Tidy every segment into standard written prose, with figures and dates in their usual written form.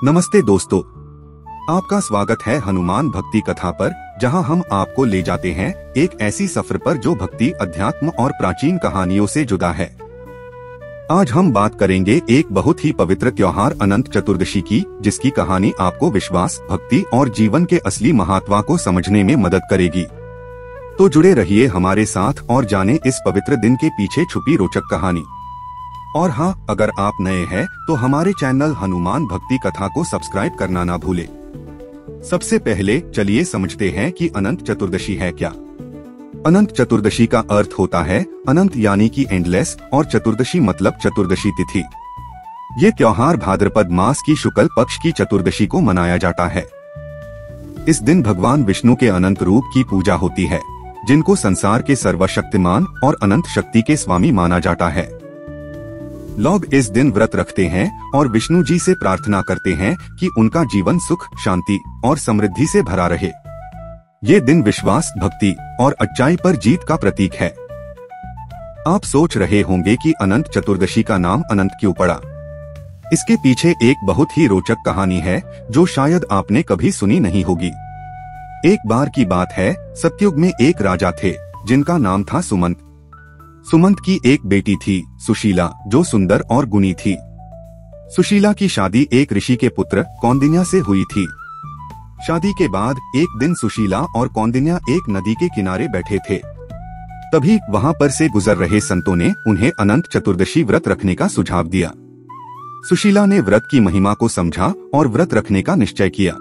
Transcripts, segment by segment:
नमस्ते दोस्तों, आपका स्वागत है हनुमान भक्ति कथा पर, जहां हम आपको ले जाते हैं एक ऐसी सफर पर जो भक्ति, अध्यात्म और प्राचीन कहानियों से जुड़ा है। आज हम बात करेंगे एक बहुत ही पवित्र त्योहार अनंत चतुर्दशी की, जिसकी कहानी आपको विश्वास, भक्ति और जीवन के असली महत्व को समझने में मदद करेगी। तो जुड़े रहिए हमारे साथ और जानें इस पवित्र दिन के पीछे छुपी रोचक कहानी। और हाँ, अगर आप नए हैं तो हमारे चैनल हनुमान भक्ति कथा को सब्सक्राइब करना ना भूलें। सबसे पहले चलिए समझते हैं कि अनंत चतुर्दशी है क्या। अनंत चतुर्दशी का अर्थ होता है अनंत यानी कि एंडलेस, और चतुर्दशी मतलब चतुर्दशी तिथि। ये त्योहार भाद्रपद मास की शुक्ल पक्ष की चतुर्दशी को मनाया जाता है। इस दिन भगवान विष्णु के अनंत रूप की पूजा होती है, जिनको संसार के सर्वशक्तिमान और अनंत शक्ति के स्वामी माना जाता है। लोग इस दिन व्रत रखते हैं और विष्णु जी से प्रार्थना करते हैं कि उनका जीवन सुख, शांति और समृद्धि से भरा रहे। ये दिन विश्वास, भक्ति और अच्छाई पर जीत का प्रतीक है। आप सोच रहे होंगे कि अनंत चतुर्दशी का नाम अनंत क्यों पड़ा। इसके पीछे एक बहुत ही रोचक कहानी है जो शायद आपने कभी सुनी नहीं होगी। एक बार की बात है, सतयुग में एक राजा थे जिनका नाम था सुमंत। सुमंत की एक बेटी थी, सुशीला, जो सुंदर और गुणी थी। सुशीला की शादी एक ऋषि के पुत्र कौंडिन्य से हुई थी। शादी के बाद एक दिन सुशीला और कौंडिन्य एक नदी के किनारे बैठे थे। तभी वहां पर से गुजर रहे संतों ने उन्हें अनंत चतुर्दशी व्रत रखने का सुझाव दिया। सुशीला ने व्रत की महिमा को समझा और व्रत रखने का निश्चय किया।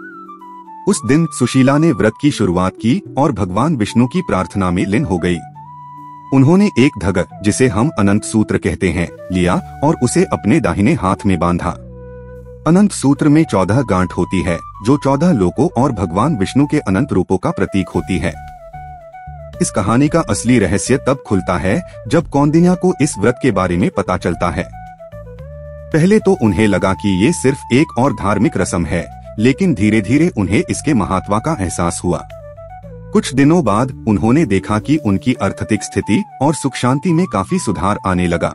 उस दिन सुशीला ने व्रत की शुरुआत की और भगवान विष्णु की प्रार्थना में लीन हो गई। उन्होंने एक धागा, जिसे हम अनंत सूत्र कहते हैं, लिया और उसे अपने दाहिने हाथ में बांधा। अनंत सूत्र में 14 गांठ होती है, जो 14 लोकों और भगवान विष्णु के अनंत रूपों का प्रतीक होती है। इस कहानी का असली रहस्य तब खुलता है जब कौंडिन्य को इस व्रत के बारे में पता चलता है। पहले तो उन्हें लगा कि ये सिर्फ एक और धार्मिक रस्म है, लेकिन धीरे धीरे उन्हें इसके महत्व का एहसास हुआ। कुछ दिनों बाद उन्होंने देखा कि उनकी आर्थिक स्थिति और सुख शांति में काफी सुधार आने लगा।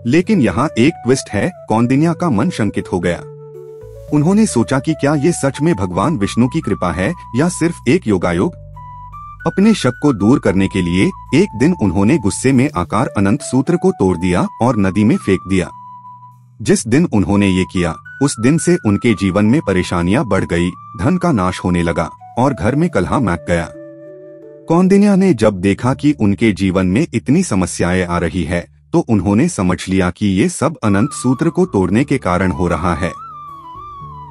लेकिन यहाँ एक ट्विस्ट है, कौंडिन्य का मन शंकित हो गया। उन्होंने सोचा कि क्या ये सच में भगवान विष्णु की कृपा है या सिर्फ एक योगायोग। अपने शक को दूर करने के लिए एक दिन उन्होंने गुस्से में आकार अनंत सूत्र को तोड़ दिया और नदी में फेंक दिया। जिस दिन उन्होंने ये किया, उस दिन से उनके जीवन में परेशानियां बढ़ गई, धन का नाश होने लगा और घर में कलह मच गया। कौंडिन्य ने जब देखा कि उनके जीवन में इतनी समस्याएं आ रही है, तो उन्होंने समझ लिया कि ये सब अनंत सूत्र को तोड़ने के कारण हो रहा है।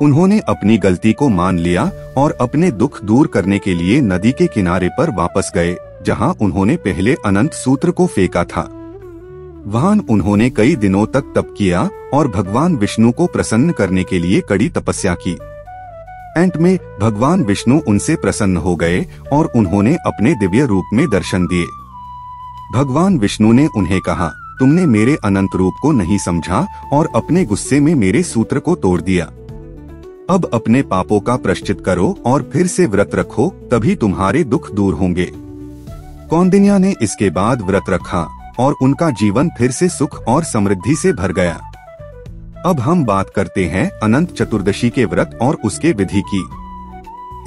उन्होंने अपनी गलती को मान लिया और अपने दुख दूर करने के लिए नदी के किनारे पर वापस गए, जहां उन्होंने पहले अनंत सूत्र को फेंका था। वहां उन्होंने कई दिनों तक तप किया और भगवान विष्णु को प्रसन्न करने के लिए कड़ी तपस्या की। अंत में भगवान विष्णु उनसे प्रसन्न हो गए और उन्होंने अपने दिव्य रूप में दर्शन दिए। भगवान विष्णु ने उन्हें कहा, तुमने मेरे अनंत रूप को नहीं समझा और अपने गुस्से में मेरे सूत्र को तोड़ दिया। अब अपने पापों का प्रायश्चित करो और फिर से व्रत रखो, तभी तुम्हारे दुख दूर होंगे। कौंडिन्य ने इसके बाद व्रत रखा और उनका जीवन फिर से सुख और समृद्धि से भर गया। अब हम बात करते हैं अनंत चतुर्दशी के व्रत और उसके विधि की।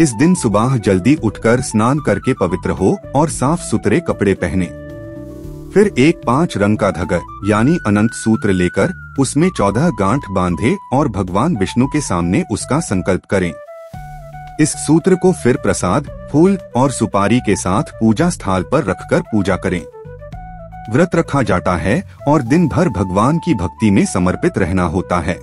इस दिन सुबह जल्दी उठकर स्नान करके पवित्र हो और साफ सुथरे कपड़े पहने। फिर एक 5 रंग का धागा यानी अनंत सूत्र लेकर उसमें 14 गांठ बांधे और भगवान विष्णु के सामने उसका संकल्प करें। इस सूत्र को फिर प्रसाद, फूल और सुपारी के साथ पूजा स्थल पर रखकर पूजा करें। व्रत रखा जाता है और दिन भर भगवान की भक्ति में समर्पित रहना होता है।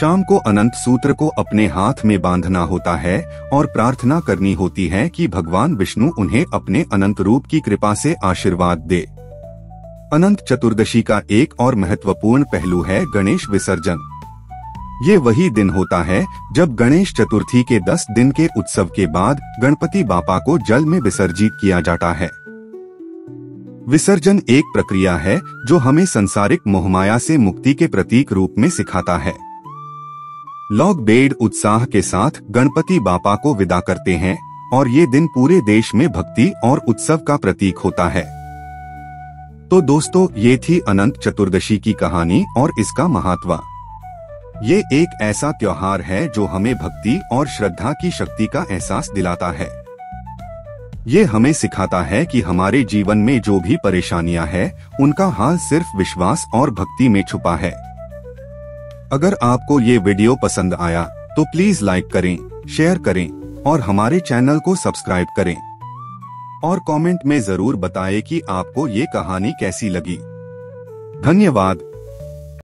शाम को अनंत सूत्र को अपने हाथ में बांधना होता है और प्रार्थना करनी होती है कि भगवान विष्णु उन्हें अपने अनंत रूप की कृपा से आशीर्वाद दे। अनंत चतुर्दशी का एक और महत्वपूर्ण पहलू है गणेश विसर्जन। ये वही दिन होता है जब गणेश चतुर्थी के 10 दिन के उत्सव के बाद गणपति बापा को जल में विसर्जित किया जाता है। विसर्जन एक प्रक्रिया है जो हमें संसारिक मोहमाया से मुक्ति के प्रतीक रूप में सिखाता है। लोग बेहद उत्साह के साथ गणपति बापा को विदा करते हैं और ये दिन पूरे देश में भक्ति और उत्सव का प्रतीक होता है। तो दोस्तों, ये थी अनंत चतुर्दशी की कहानी और इसका महत्व। ये एक ऐसा त्योहार है जो हमें भक्ति और श्रद्धा की शक्ति का एहसास दिलाता है। ये हमें सिखाता है कि हमारे जीवन में जो भी परेशानियां हैं, उनका हाल सिर्फ विश्वास और भक्ति में छुपा है। अगर आपको ये वीडियो पसंद आया तो प्लीज लाइक करें, शेयर करें और हमारे चैनल को सब्सक्राइब करें। और कमेंट में जरूर बताएं कि आपको ये कहानी कैसी लगी। धन्यवाद।